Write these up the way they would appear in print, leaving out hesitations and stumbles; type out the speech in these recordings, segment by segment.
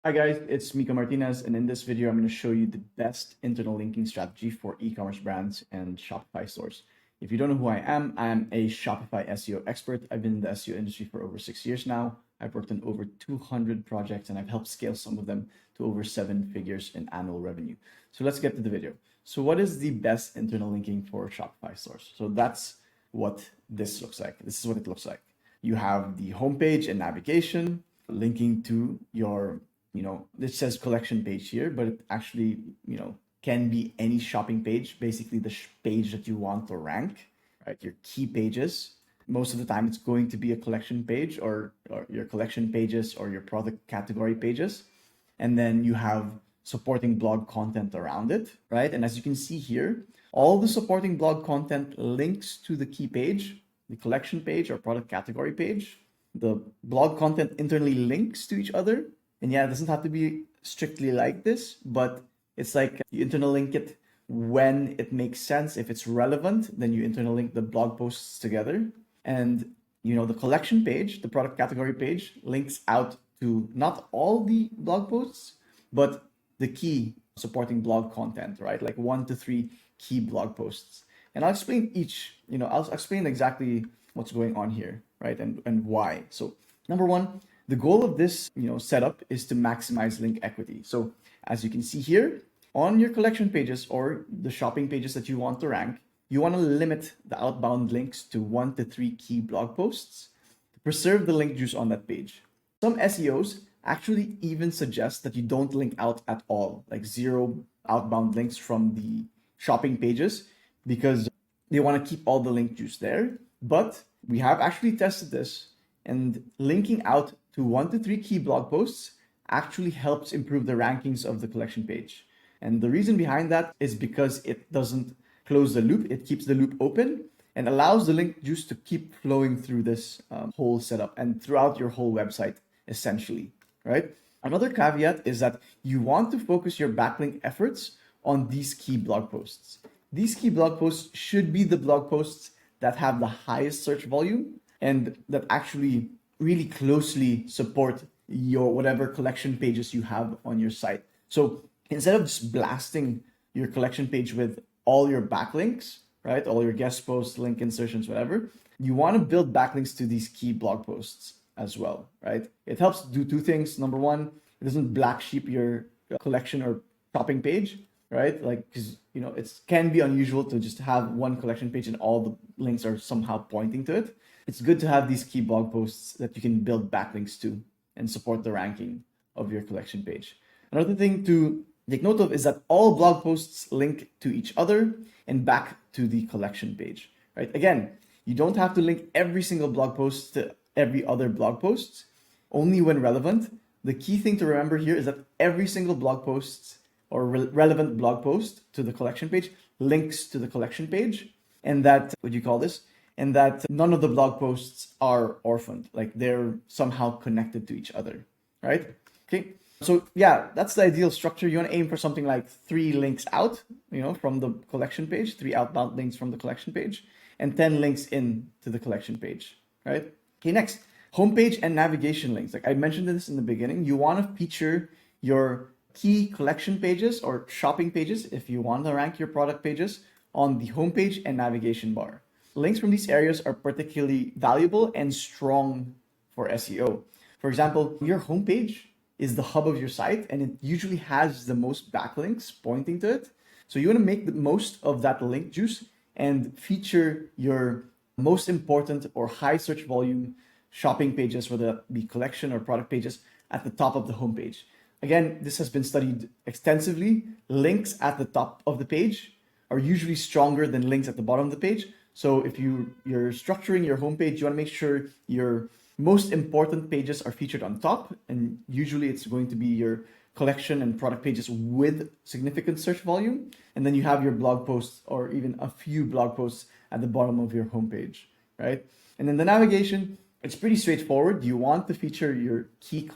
Hi guys, it's Miko Martinez, and in this video, I'm going to show you the best internal linking strategy for e-commerce brands and Shopify stores. If you don't know who I am a Shopify SEO expert. I've been in the SEO industry for over 6 years now. I've worked on over 200 projects, and I've helped scale some of them to over 7 figures in annual revenue. So let's get to the video. So what is the best internal linking for Shopify stores? So that's what this looks like. This is what it looks like. You have the homepage and navigation linking to your it says collection page here, but it actually, can be any shopping page, basically the page that you want to rank, right? Your key pages. Most of the time, it's going to be a collection page or your collection pages or your product category pages. And then you have supporting blog content around it, right? And as you can see here, all the supporting blog content links to the key page, the collection page or product category page. The blog content internally links to each other. And yeah, it doesn't have to be strictly like this, but it's like you internal link it when it makes sense. If it's relevant, then you internal link the blog posts together. And the collection page, the product category page, links out to not all the blog posts, but the key supporting blog content, right? Like 1 to 3 key blog posts. And I'll explain each, I'll explain exactly what's going on here, right? And why. So number one, the goal of this, setup is to maximize link equity. So as you can see here, on your collection pages or the shopping pages that you want to rank, you want to limit the outbound links to 1 to 3 key blog posts to preserve the link juice on that page. Some SEOs actually even suggest that you don't link out at all, like 0 outbound links from the shopping pages, because they want to keep all the link juice there. But we have actually tested this, and linking out to 1 to 3 key blog posts actually helps improve the rankings of the collection page. And the reason behind that is because it doesn't close the loop. It keeps the loop open and allows the link juice to keep flowing through this whole setup and throughout your whole website, essentially, right? Another caveat is that you want to focus your backlink efforts on these key blog posts. These key blog posts should be the blog posts that have the highest search volume and that actually really closely support your whatever collection pages you have on your site. So instead of just blasting your collection page with all your backlinks, right? All your guest posts, link insertions, whatever, you want to build backlinks to these key blog posts as well, right? It helps do 2 things. Number one, it doesn't black sheep your collection or shopping page, right? Like, because it can be unusual to just have one collection page and all the links are somehow pointing to it. It's good to have these key blog posts that you can build backlinks to and support the ranking of your collection page. Another thing to take note of is that all blog posts link to each other and back to the collection page, right? Again, you don't have to link every single blog post to every other blog post, only when relevant. The key thing to remember here is that every single blog post or relevant blog post to the collection page links to the collection page, and that, and that none of the blog posts are orphaned, like they're somehow connected to each other, right? Okay, so yeah, that's the ideal structure. You want to aim for something like 3 links out, from the collection page, 3 outbound links from the collection page, and 10 links in to the collection page, right? Okay, next, homepage and navigation links. Like I mentioned this in the beginning, you want to feature your key collection pages or shopping pages, if you want to rank your product pages, on the homepage and navigation bar. Links from these areas are particularly valuable and strong for SEO. For example, your homepage is the hub of your site and it usually has the most backlinks pointing to it. So you want to make the most of that link juice and feature your most important or high search volume shopping pages, whether that be collection or product pages, at the top of the homepage. Again, this has been studied extensively. Links at the top of the page are usually stronger than links at the bottom of the page. So if you're structuring your homepage, you want to make sure your most important pages are featured on top. And usually it's going to be your collection and product pages with significant search volume. And then you have your blog posts or even a few blog posts at the bottom of your homepage, right? And then the navigation, it's pretty straightforward. You want to feature your key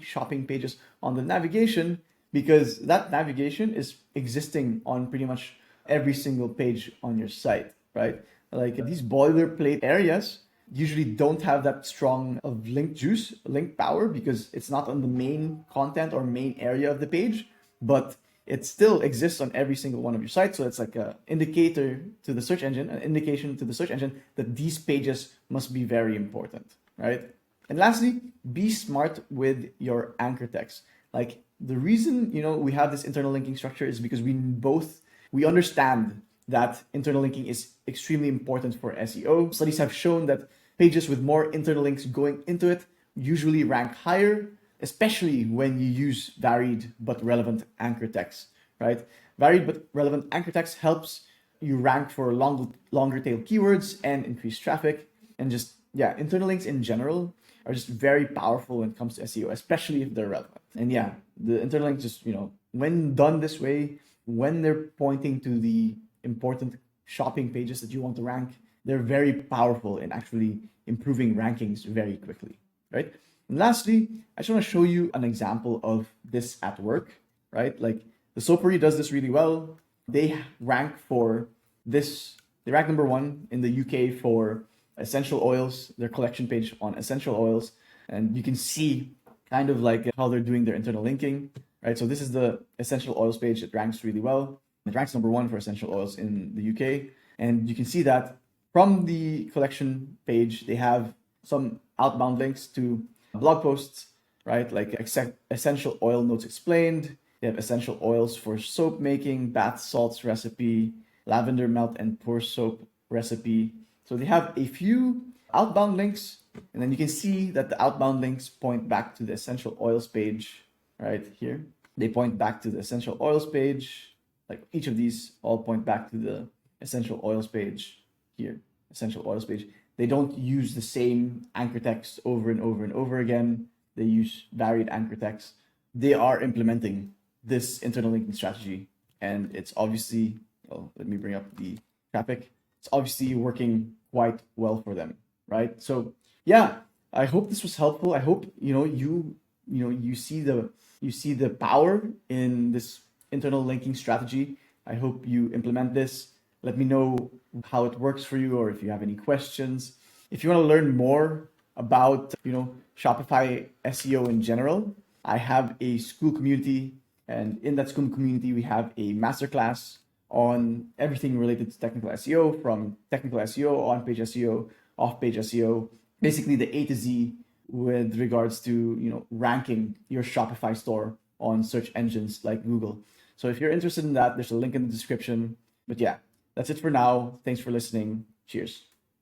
shopping pages on the navigation because that navigation is existing on pretty much every single page on your site, right? Like these boilerplate areas usually don't have that strong of link juice, link power, because it's not on the main content or main area of the page, but it still exists on every single one of your sites. So it's like an indicator to the search engine, an indication to the search engine that these pages must be very important, right? And lastly, be smart with your anchor text. Like the reason, we have this internal linking structure is because we understand that internal linking is extremely important for SEO. Studies have shown that pages with more internal links going into it usually rank higher, especially when you use varied but relevant anchor text, right? Varied but relevant anchor text helps you rank for longer tail keywords and increase traffic. And just, internal links in general are just very powerful when it comes to SEO, especially if they're relevant. And the internal links just, when done this way, when they're pointing to the important shopping pages that you want to rank, they're very powerful in actually improving rankings very quickly, right? And lastly, I just want to show you an example of this at work, right? Like the Soapery does this really well. They rank for this. They rank number 1 in the UK for essential oils, their collection page on essential oils. And you can see kind of like how they're doing their internal linking, right? So this is the essential oils page. It ranks really well. It ranks number 1 for essential oils in the UK. And you can see that from the collection page, they have some outbound links to blog posts, right? Like essential oil notes explained. They have essential oils for soap making, bath salts recipe, lavender melt and pour soap recipe. So they have a few outbound links, and then you can see that the outbound links point back to the essential oils page right here. They point back to the essential oils page. Like each of these all point back to the essential oils page here, essential oils page. They don't use the same anchor text over and over and over again. They use varied anchor text. They are implementing this internal linking strategy, and it's obviously, let me bring up the traffic. It's obviously working quite well for them, right? So I hope this was helpful. I hope you see the power in this internal linking strategy. I hope you implement this. Let me know how it works for you, or if you have any questions. If you want to learn more about Shopify SEO in general, I have a school community, and in that school community we have a masterclass on everything related to technical SEO, from technical SEO, on-page SEO, off-page SEO, basically the A to Z with regards to ranking your Shopify store on search engines like Google. So if you're interested in that, there's a link in the description. But that's it for now. Thanks for listening. Cheers.